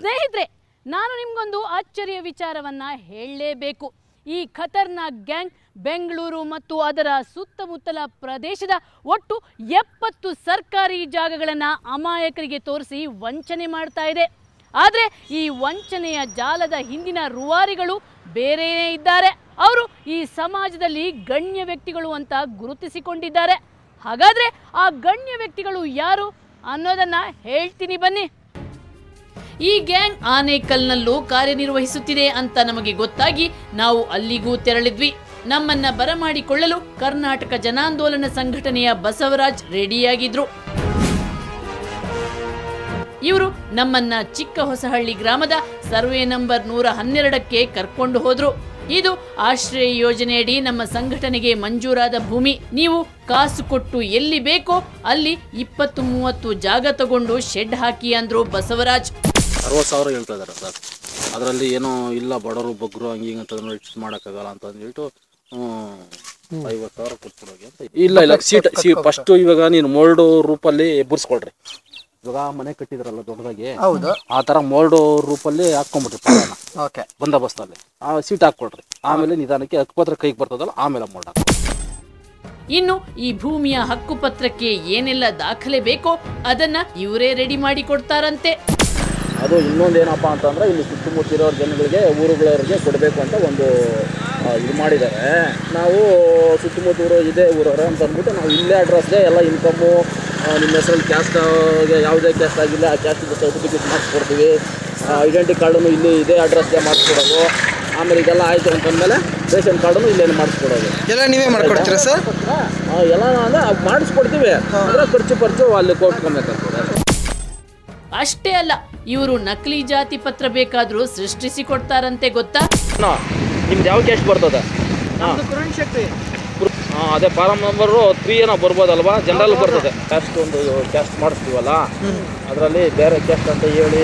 ಸ್ನೇಹಿತರೆ, ನಾನು ನಿಮಗೊಂದು ಆಶ್ಚರ್ಯ ವಿಚಾರವನ್ನು ಹೇಳಲೇಬೇಕು. ಈ ಖತರ್ನಾಕ್ ಗ್ಯಾಂಗ್ ಬೆಂಗಳೂರು ಮತ್ತು ಅದರ ಸುತ್ತಮುತ್ತಲ ಪ್ರದೇಶದ ಒಟ್ಟು 70 ಸರ್ಕಾರಿ ಜಾಗಗಳನ್ನು ಅಮಾಯಕರಿಗೆ ತೋರಿಸಿ ವಂಚನೆ ಮಾಡ್ತಾ ಇದೆ. ಆದರೆ ಈ ವಂಚನೆಯ ಜಾಲದ ಹಿಂದಿನ ರೂವಾರಿಗಳು ಬೇರೆಯೇ ಇದ್ದಾರೆ. ಅವರು ಈ ಸಮಾಜದಲ್ಲಿ ಗಣ್ಯ ವ್ಯಕ್ತಿಗಳು ಅಂತ ಗುರುತಿಸಿಕೊಂಡಿದ್ದಾರೆ. ಹಾಗಾದರೆ ಆ ಗಣ್ಯ ವ್ಯಕ್ತಿಗಳು ಯಾರು ಅನ್ನೋದನ್ನು ಹೇಳ್ತೀನಿ ಬನ್ನಿ. ಈ ಗ್ಯಾಂಗ್ ಆನೇಕಲ್ನಲ್ಲೂ ಕಾರ್ಯನಿರ್ವಹಿಸುತ್ತಿದೆ ಅಂತ ನಮಗೆ ಗೊತ್ತಾಗಿ ನಾವು ಅಲ್ಲಿಗೂ ತೆರಳಿದ್ವಿ. ನಮ್ಮನ್ನ ಬರಮಾಡಿಕೊಳ್ಳಲು ಕರ್ನಾಟಕ ಜನಾಂದೋಲನ ಸಂಘಟನೆಯ ಬಸವರಾಜ್ ರೆಡಿಯಾಗಿದ್ರು. ಇವರು ನಮ್ಮನ್ನ ಚಿಕ್ಕ ಹೊಸಹಳ್ಳಿ ಗ್ರಾಮದ ಸರ್ವೆ ನಂಬರ್ 112ಕ್ಕೆ ಕರ್ಕೊಂಡು ಹೋದ್ರು. ಇದು ಆಶ್ರಯ ಯೋಜನೆಯಡಿ ನಮ್ಮ ಸಂಘಟನೆಗೆ ಮಂಜೂರಾದ ಭೂಮಿ. ನೀವು ಕಾಸು ಕೊಟ್ಟು ಎಲ್ಲಿ ಬೇಕೋ ಅಲ್ಲಿ 20-30 ಜಾಗ ತಗೊಂಡು ಶೆಡ್ ಹಾಕಿ ಅಂದ್ರು ಬಸವರಾಜ್. 60,000 ಹೇಳ್ತಾ ಇದಾರೆ ಸರ್. ಅದರಲ್ಲಿ ಏನೋ ಇಲ್ಲ ಬಡವರು ಬಗ್ರು ಹಂಗಿಂಗಂತ ಮಾಡೋಕ್ಕಾಗಲ್ಲ ಅಂತ ಅಂದ್ಬಿಟ್ಟು 50,000 ಕೊಟ್ಬಿಡೋಗಿ ಅಂತ. ಇಲ್ಲ ಸೀಟ್ ಫಸ್ಟ್ ಇವಾಗ ನೀನು ಮೋಲ್ಡು ರೂಪಲ್ಲಿ ಎಬ್ಬರಿಸ್ಕೊಳ್ರಿ. ಇವಾಗ ಮನೆ ಕಟ್ಟಿದ್ರಲ್ಲ ದೊಡ್ಡದಾಗಿ, ಆ ತರ ಮೋಲ್ಡು ರೂಪಲ್ಲಿ ಹಾಕೊಂಡ್ಬಿಟ್ರಿ ಪಾಲನ ಬಂದೋಬಸ್ತಲ್ಲಿ ಆ ಸೀಟ್ ಹಾಕೊಳ್ರಿ. ಆಮೇಲೆ ನಿಧಾನಕ್ಕೆ ಹಕ್ಕುಪತ್ರ ಕೈಗೆ ಬರ್ತದಲ್ಲ ಆಮೇಲೆ ಮೋಲ್ಡ್ ಹಾಕಿ. ಇನ್ನು ಈ ಭೂಮಿಯ ಹಕ್ಕುಪತ್ರಕ್ಕೆ ಏನೆಲ್ಲ ದಾಖಲೆ ಬೇಕೋ ಅದನ್ನ ಇವರೇ ರೆಡಿ ಮಾಡಿ ಕೊಡ್ತಾರಂತೆ. ಅದು ಇನ್ನೊಂದೇನಪ್ಪ ಅಂತಂದ್ರೆ ಇಲ್ಲಿ ಸುತ್ತಮುತ್ತಿರೋ ಜನಗಳಿಗೆ ಊರುಗಳವ್ರಿಗೆ ಕೊಡಬೇಕು ಅಂತ ಒಂದು ಇದು ಮಾಡಿದ್ದಾರೆ. ನಾವು ಸುತ್ತಮುತ್ತೂರು ಇದೇ ಊರವ್ರೆ ಅಂತ ಅಂದ್ಬಿಟ್ಟು ನಾವು ಇಲ್ಲೇ ಅಡ್ರೆಸ್ಗೆ ಎಲ್ಲ ಇನ್ಕಮ್ಮು ನಿಮ್ಮ ಹೆಸರಲ್ಲಿ ಕ್ಯಾಸ್ಟ್ಗೆ ಯಾವುದೇ ಕ್ಯಾಸ್ಟ್ ಆಗಿಲ್ಲ ಆ ಕ್ಯಾಸ್ಟಿಗೆ ಸರ್ಟಿಫಿಕೇಟ್ ಮಾಡಿಸ್ಕೊಡ್ತೀವಿ. ಐಡೆಂಟಿ ಕಾರ್ಡನ್ನು ಇಲ್ಲಿ ಇದೇ ಅಡ್ರೆಸ್ಗೆ ಮಾಡಿಸ್ಕೊಡೋದು. ಆಮೇಲೆ ಇದೆಲ್ಲ ಆಯಿತು ಅಂತಂದಮೇಲೆ ರೇಷನ್ ಕಾರ್ಡನ್ನು ಇಲ್ಲೇನು ಮಾಡಿಸ್ಕೊಡೋದು. ಎಲ್ಲ ನೀವೇ ಮಾಡ್ಕೊಡ್ತೀರಾ ಸರ್? ಎಲ್ಲ ಅಂದರೆ ಮಾಡಿಸ್ಕೊಡ್ತೀವಿ. ಅಂದರೆ ಖರ್ಚು ಅಲ್ಲಿ ಕೊಟ್ಕೊಬೇಕಾಗ್ತದೆ. ಅಷ್ಟೇ ಅಲ್ಲ, ಇವರು ನಕಲಿ ಜಾತಿ ಪತ್ರ ಬೇಕಾದ್ರೂ ಸೃಷ್ಟಿಸಿ ಕೊಡ್ತಾರಂತೆ. ಗೊತ್ತಾ? ನಿಮ್ದು ಯಾವ ಕ್ಯಾಸ್ಟ್ ಬರ್ತದೆ? ಅದೇ ಫಾರಂ ನಂಬರು 3 ಏನೋ ಬರ್ಬೋದಲ್ವಾ, ಜನರಲ್ ಬರ್ತದೆ. ಕ್ಯಾಸ್ಟ್ ಒಂದು ಕ್ಯಾಸ್ಟ್ ಮಾಡಿಸ್ತೀವಲ್ಲ, ಅದರಲ್ಲಿ ಬೇರೆ ಕ್ಯಾಸ್ಟ್ ಅಂತ ಹೇಳಿ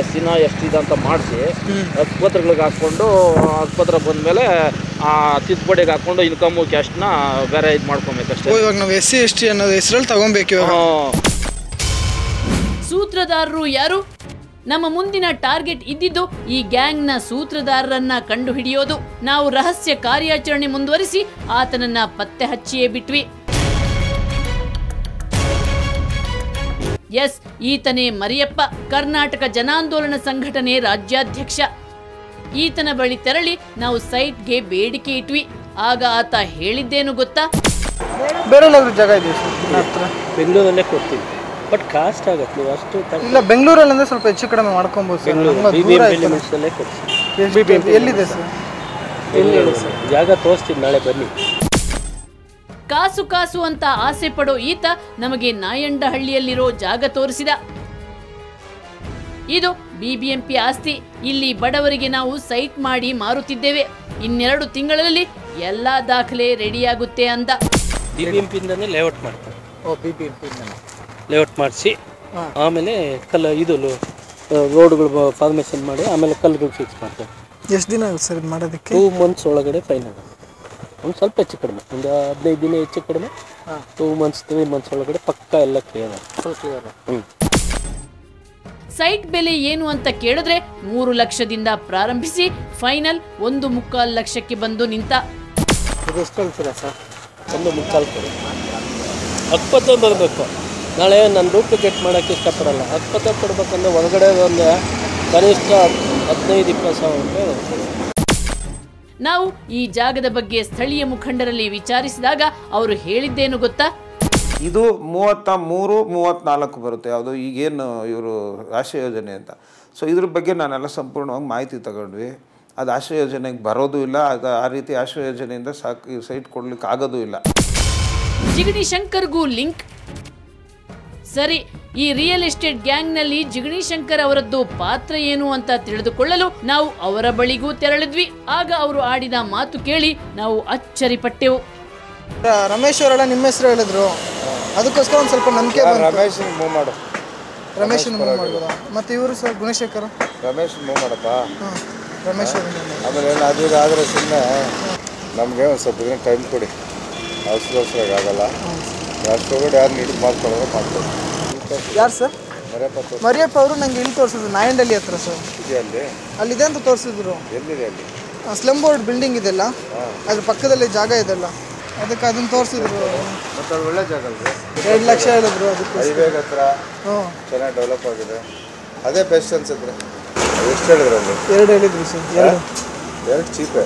ಎಸ್ಸಿನ ಎಷ್ಟಿದೆ ಅಂತ ಮಾಡಿಸಿ ಹಕ್ಕುಪತ್ರಗಳಿಗೆ ಹಾಕ್ಕೊಂಡು ಹಕ್ಕುಪತ್ರ ಬಂದಮೇಲೆ ಆ ತಿದ್ದುಪಡಿಗೆ ಹಾಕ್ಕೊಂಡು ಇನ್ಕಮು ಕ್ಯಾಸ್ಟ್ನ ಬೇರೆ ಇದು ಮಾಡ್ಕೊಬೇಕಷ್ಟೇ. ಇವಾಗ ನಾವು SC ST ಅನ್ನೋದು ಹೆಸರಲ್ಲಿ ತಗೊಬೇಕು. ಸೂತ್ರಧಾರರು ಯಾರು? ನಮ್ಮ ಮುಂದಿನ ಟಾರ್ಗೆಟ್ ಇದ್ದಿದ್ದು ಈ ಗ್ಯಾಂಗ್ನ ಸೂತ್ರಧಾರರನ್ನ ಕಂಡುಹಿಡಿಯೋದು. ನಾವು ರಹಸ್ಯ ಕಾರ್ಯಾಚರಣೆ ಮುಂದುವರಿಸಿ ಆತನನ್ನ ಪತ್ತೆ ಹಚ್ಚಿಯೇ ಬಿಟ್ವಿ. ಎಸ್, ಈತನೇ ಮರಿಯಪ್ಪ, ಕರ್ನಾಟಕ ಜನಾಂದೋಲನ ಸಂಘಟನೆ ರಾಜ್ಯಾಧ್ಯಕ್ಷ. ಈತನ ಬಳಿ ತೆರಳಿ ನಾವು ಸೈಟ್ಗೆ ಬೇಡಿಕೆ ಇಟ್ವಿ. ಆಗ ಆತ ಹೇಳಿದ್ದೇನು ಗೊತ್ತಾ? ಬೇರೆ ಜಾಗ ಇದೆ ಬೆಂಗಳೂರಲ್ಲೇ ಕೊಡ್ತೀವಿ, ಬಟ್ ಕಾಸ್ಟ್ ಆಗುತ್ತೆ. ನೀವು ಅಷ್ಟು ಇಲ್ಲ, ಬೆಂಗಳೂರಲ್ಲಿ ಅಂದ್ರೆ ಸ್ವಲ್ಪ ಹೆಚ್ಚು ಕಡಿಮೆ ಮಾಡ್ಕೊಬೋದು ಸರ್. ಎಲ್ಲಿದೆ ಸರ್? ಜಾಗ ತೋರಿಸ್ತೀನಿ, ನಾಳೆ ಬನ್ನಿ. ಕಾಸು ಕಾಸು ಅಂತ ಆಸೆ ಪಡೋ ಈತ ನಮಗೆ ನಾಯಂಡಹಳ್ಳಿಯಲ್ಲಿರೋ ಜಾಗ ತೋರಿಸಿದ. ಇದು BBMP ಆಸ್ತಿ. ಇಲ್ಲಿ ಬಡವರಿಗೆ ನಾವು ಸೈಟ್ ಮಾಡಿ ಮಾರುತ್ತಿದ್ದೇವೆ. 2 ತಿಂಗಳಲ್ಲಿ ಎಲ್ಲಾ ದಾಖಲೆ ರೆಡಿಯಾಗುತ್ತೆ ಅಂತ. BBMP ಇಂದಾನೆ ಲೇಔಟ್ ಮಾಡ್ತಾರೆ. ಲೇಔಟ್ ಮಾಡಿಸಿ ಆಮೇಲೆ ಇದು ರೋಡ್ಗಳು ಫಾರ್ಮೇಷನ್ ಮಾಡಿ ಆಮೇಲೆ ಕಲ್ಲುಗಳು ಫಿಕ್ಸ್ ಮಾಡ್ತಾರೆ. ಎಷ್ಟು ದಿನ ಆಗುತ್ತೆ ಸರ್ ಇದು ಮಾಡೋದಕ್ಕೆ? 2 months ಒಳಗಡೆ ಫೈನ್ ಆಗುತ್ತೆ. ಒಂದು ಸ್ವಲ್ಪ ಹೆಚ್ಚು ಕಡಿಮೆ, ಒಂದು 15 ದಿನ ಹೆಚ್ಚು ಕಡಿಮೆ, 2 months 3 months ಒಳಗಡೆ ಪಕ್ಕ ಎಲ್ಲ ಕ್ಲಿಯರ್ ಆಗುತ್ತೆ. ಸೈಟ್ ಬೆಲೆ ಏನು ಅಂತ ಕೇಳಿದ್ರೆ 3 ಲಕ್ಷದಿಂದ ಪ್ರಾರಂಭಿಸಿ ಫೈನಲ್ 1.25 ಲಕ್ಷಕ್ಕೆ ಬಂದು ನಿಂತ. ಎಷ್ಟು ಹೇಳ್ತೀರಾ ಸರ್? 1.25 ಕೊಡಿ. ಹಕ್ಕುಪತ್ರ ಬರಬೇಕು. ನಾಳೆ ನಾನು ಡೂಪ್ಲಿಕೇಟ್ ಮಾಡೋಕ್ಕೆ ಇಷ್ಟಪಡಲ್ಲ. ಹಕ್ಕುಪತ್ರ ಕೊಡ್ಬೇಕಂದ್ರೆ ಹೊರಗಡೆ ಒಂದು ಕನಿಷ್ಠ 15-20 ಸಾವಿರ ರೂಪಾಯಿ. ನಾವು ಈ ಜಾಗದ ಬಗ್ಗೆ ಸ್ಥಳೀಯ ಮುಖಂಡರಲ್ಲಿ ವಿಚಾರಿಸಿದಾಗ ಅವರು ಹೇಳಿದ್ದೇನು ಗೊತ್ತಾ? ಇದು 33-34 ಬರುತ್ತೆ. ಯಾವುದು ಈಗೇನು ಇವರು ಆಶ್ರಯ ಯೋಜನೆ ಅಂತ. ಸೊ ಇದ್ರ ಬಗ್ಗೆ ನಾನೆಲ್ಲ ಸಂಪೂರ್ಣವಾಗಿ ಮಾಹಿತಿ ತಗೊಂಡ್ವಿ. ಅದು ಆಶ್ರಯ ಯೋಜನೆಗೆ ಬರೋದು ಇಲ್ಲ. ಅದು ಆ ರೀತಿ ಆಶ್ರಯ ಯೋಜನೆಯಿಂದ ಸಾಕು ಸೈಟ್ ಕೊಡ್ಲಿಕ್ಕೆ ಆಗೋದು ಇಲ್ಲ. ಜಿಗಣಿ ಶಂಕರ್ಗೂ ಲಿಂಕ್. ಸರಿ, ಈ ರಿಯಲ್ ಎಸ್ಟೇಟ್ ಗ್ಯಾಂಗ್ನಲ್ಲಿ ಜಿಗಣಿ ಶಂಕರ್ ಅವರದ್ದು ಪಾತ್ರ ಏನು ಅಂತ ತಿಳಿದುಕೊಳ್ಳಲು ನಾವು ಅವರ ಬಳಿಗೂ ತೆರಳಿದ್ವಿ. ಆಗ ಅವರು ಆಡಿದ ಮಾತು ಕೇಳಿ ನಾವು ಅಚ್ಚರಿಪಟ್ಟೆವು. ರಮೇಶ್ ಅವರೆಲ್ಲ ನಿಮ್ಮ ಹೆಸರು ಹೇಳಿದ್ರು, ಅದಕ್ಕೋಸ್ಕರ ಒಂದು ಸ್ವಲ್ಪ ನಂಬಿಕೆ ಬಂತು. ರಮೇಶ್ ಮೂವ್ ಮಾಡು. ರಮೇಶ್ ಮೂವ್ ಮಾಡ್ಬೋದಾ? ಮತ್ತು ಇವರು ಸರ್ ಗುಣಶೇಖರ್. ರಮೇಶ್ ಮೂವ್ ಮಾಡಪ್ಪ. ರಮೇಶ್ ಆಮೇಲೆ ಅದು ಆದರೆ ಸುಮ್ಮನೆ ನಮಗೆ ಒಂದು ಸ್ವಲ್ಪ ದಿನ ಟೈಮ್ ಕೊಡಿ. ಅವಸರ ಆಗಲ್ಲ. ಅಷ್ಟೊಳಗಡೆ ಯಾರು ನೀಡಿ ಮಾಡ್ಕೊಳ್ಳೋದು ಮಾಡ್ಕೊಳ್ಳಿ. ಯಾರು ಸರ್? ಮರಿಯಪ್ಪ ಅವರು ನಂಗೆ ಇಲ್ಲಿ ತೋರಿಸಿದ್ರು ನಾಯಂಡಳ್ಳಿ ಹತ್ರ ಸರ್. ಅಲ್ಲಿದೆ ಅಂತ ತೋರಿಸಿದ್ರು. ಸ್ಲಮ್ ಬೋರ್ಡ್ ಬಿಲ್ಡಿಂಗ್ ಇದೆಲ್ಲ ಅದ್ರ ಪಕ್ಕದಲ್ಲಿ ಜಾಗ ಇದೆಲ್ಲ, ಅದಕ್ಕೆ ಅದನ್ನ ತೋರಿಸಿದ್ರು. ಒಳ್ಳೆ ಜಾಗ 2 ಲಕ್ಷ ಹೇಳಿದ್ರು ಅದಕ್ಕೆ. ಹೈವೇಗ್ ಹತ್ರ ಚೆನ್ನಾಗಿ ಡೆವಲಪ್ ಆಗಿದೆ, ಅದೇ ಬೆಸ್ಟ್ ಅನ್ಸಿದ್ರೆ. ಎಷ್ಟು ಹೇಳಿದ್ರು ಅಲ್ಲಿ? 2 ಹೇಳಿದ್ರು ಸರ್. 2 ಚೀಪೇ.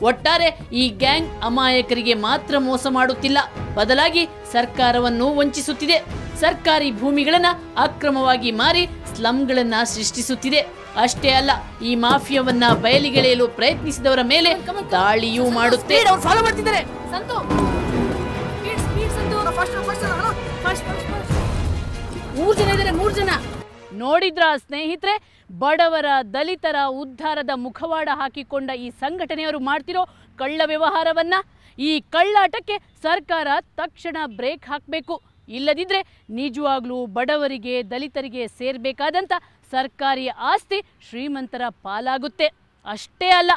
ಒಟ್ಟಾರೆ ಈ ಗ್ಯಾಂಗ್ ಅಮಾಯಕರಿಗೆ ಮಾತ್ರ ಮೋಸ ಮಾಡುತ್ತಿಲ್ಲ, ಬದಲಾಗಿ ಸರ್ಕಾರವನ್ನು ವಂಚಿಸುತ್ತಿದೆ. ಸರ್ಕಾರಿ ಭೂಮಿಗಳನ್ನ ಅಕ್ರಮವಾಗಿ ಮಾರಿ ಸ್ಲಂಗಳನ್ನ ಸೃಷ್ಟಿಸುತ್ತಿದೆ. ಅಷ್ಟೇ ಅಲ್ಲ, ಈ ಮಾಫಿಯಾವನ್ನ ಬಯಲಿಗೆಳೆಯಲು ಪ್ರಯತ್ನಿಸಿದವರ ಮೇಲೆ ದಾಳಿಯೂ ಮಾಡುತ್ತೆ. ಮೂರು ಜನ ನೋಡಿದ್ರ ಸ್ನೇಹಿತರೆ, ಬಡವರ ದಲಿತರ ಉದ್ಧಾರದ ಮುಖವಾಡ ಹಾಕಿಕೊಂಡ ಈ ಸಂಘಟನೆಯವರು ಮಾಡ್ತಿರೋ ಕಳ್ಳ ವ್ಯವಹಾರವನ್ನ, ಈ ಕಳ್ಳಾಟಕ್ಕೆ ಸರ್ಕಾರ ತಕ್ಷಣ ಬ್ರೇಕ್ ಹಾಕಬೇಕು. ಇಲ್ಲದಿದ್ರೆ ನಿಜವಾಗ್ಲೂ ಬಡವರಿಗೆ ದಲಿತರಿಗೆ ಸೇರ್ಬೇಕಾದಂತ ಸರ್ಕಾರಿ ಆಸ್ತಿ ಶ್ರೀಮಂತರ ಪಾಲಾಗುತ್ತೆ. ಅಷ್ಟೇ ಅಲ್ಲ,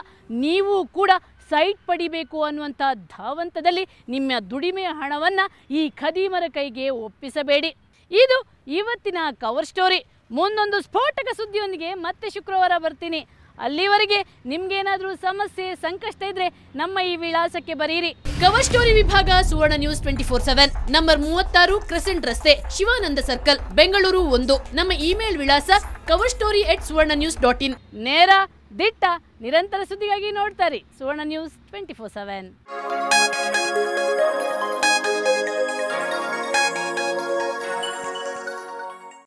ನೀವು ಕೂಡ ಸೈಟ್ ಪಡಿಬೇಕು ಅನ್ನುವಂಥ ಧಾವಂತದಲ್ಲಿ ನಿಮ್ಮ ದುಡಿಮೆಯ ಹಣವನ್ನ ಈ ಖದೀಮರ ಕೈಗೆ ಒಪ್ಪಿಸಬೇಡಿ. ಇದು ಇವತ್ತಿನ ಕವರ್ ಸ್ಟೋರಿ. ಮುಂದೊಂದು ಸ್ಫೋಟಕ ಸುದ್ದಿಯೊಂದಿಗೆ ಮತ್ತೆ ಶುಕ್ರವಾರ ಬರ್ತೀನಿ. ಅಲ್ಲಿವರೆಗೆ ನಿಮ್ಗೇನಾದ್ರೂ ಸಮಸ್ಯೆ ಸಂಕಷ್ಟ ಇದ್ರೆ ನಮ್ಮ ಈ ವಿಳಾಸಕ್ಕೆ ಬರೀರಿ. ಕವರ್ ಸ್ಟೋರಿ ವಿಭಾಗ ಸುವರ್ಣ ನ್ಯೂಸ್ 24/7, ನಂಬರ್ 36 ಕ್ರೆಸೆಂಟ್ ರಸ್ತೆ, ಶಿವಾನಂದ ಸರ್ಕಲ್, ಬೆಂಗಳೂರು 1. ನಮ್ಮ ಇಮೇಲ್ ವಿಳಾಸ kavarstory@suvarnanews.in. ನೇರ ದಿಟ್ಟ ನಿರಂತರ ಸುದ್ದಿಗಾಗಿ ನೋಡ್ತಾರೆ ಸುವರ್ಣ ನ್ಯೂಸ್ 24/7.